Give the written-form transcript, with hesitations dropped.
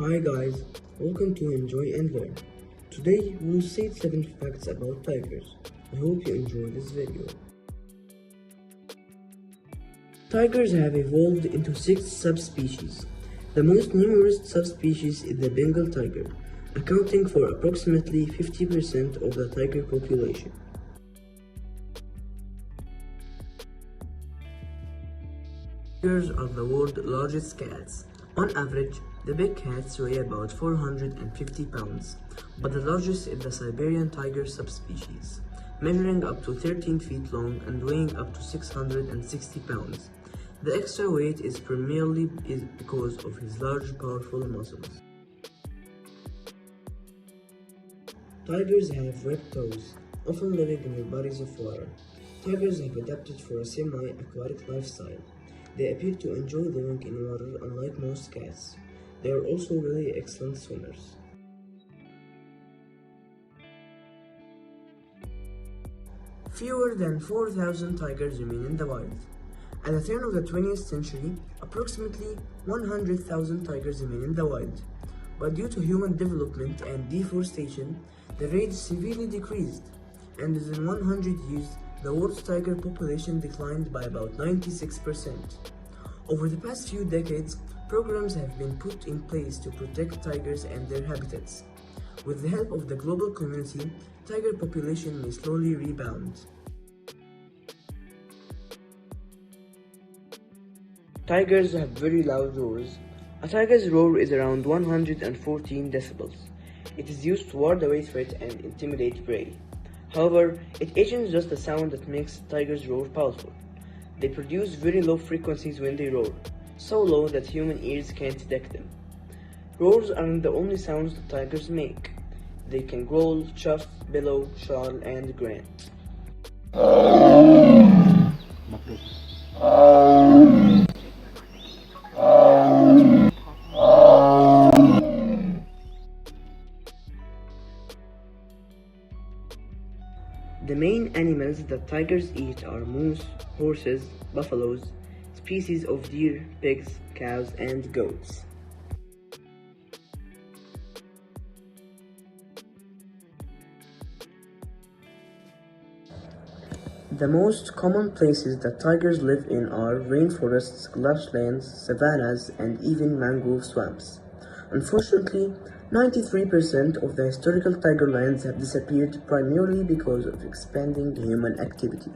Hi guys, welcome to Enjoy and Learn. Today we'll say 7 facts about tigers. I hope you enjoy this video. Tigers have evolved into 6 subspecies. The most numerous subspecies is the Bengal tiger, accounting for approximately 50% of the tiger population. Tigers are the world's largest cats. On average, the big cats weigh about 450 pounds, but the largest is the Siberian tiger subspecies, measuring up to 13 feet long and weighing up to 660 pounds. The extra weight is primarily because of his large, powerful muscles. Tigers have webbed toes, often living in bodies of water. Tigers have adapted for a semi-aquatic lifestyle. They appear to enjoy living in water unlike most cats. They are also really excellent swimmers. Fewer than 4,000 tigers remain in the wild. At the turn of the 20th century, approximately 100,000 tigers remain in the wild. But due to human development and deforestation, the rate severely decreased, and within 100 years, the world's tiger population declined by about 96%. Over the past few decades, programs have been put in place to protect tigers and their habitats. With the help of the global community, tiger population may slowly rebound. Tigers have very loud roars. A tiger's roar is around 114 decibels. It is used to ward away threat and intimidate prey. However, it isn't just the sound that makes tigers roar powerful. They produce very low frequencies when they roar, so low that human ears can't detect them. Roars aren't the only sounds that tigers make. They can growl, chuff, bellow, snarl, and grunt. The main animals that tigers eat are moose, horses, buffaloes, species of deer, pigs, cows, and goats. The most common places that tigers live in are rainforests, grasslands, savannas, and even mangrove swamps. Unfortunately, 93% of the historical tiger lands have disappeared primarily because of expanding human activity.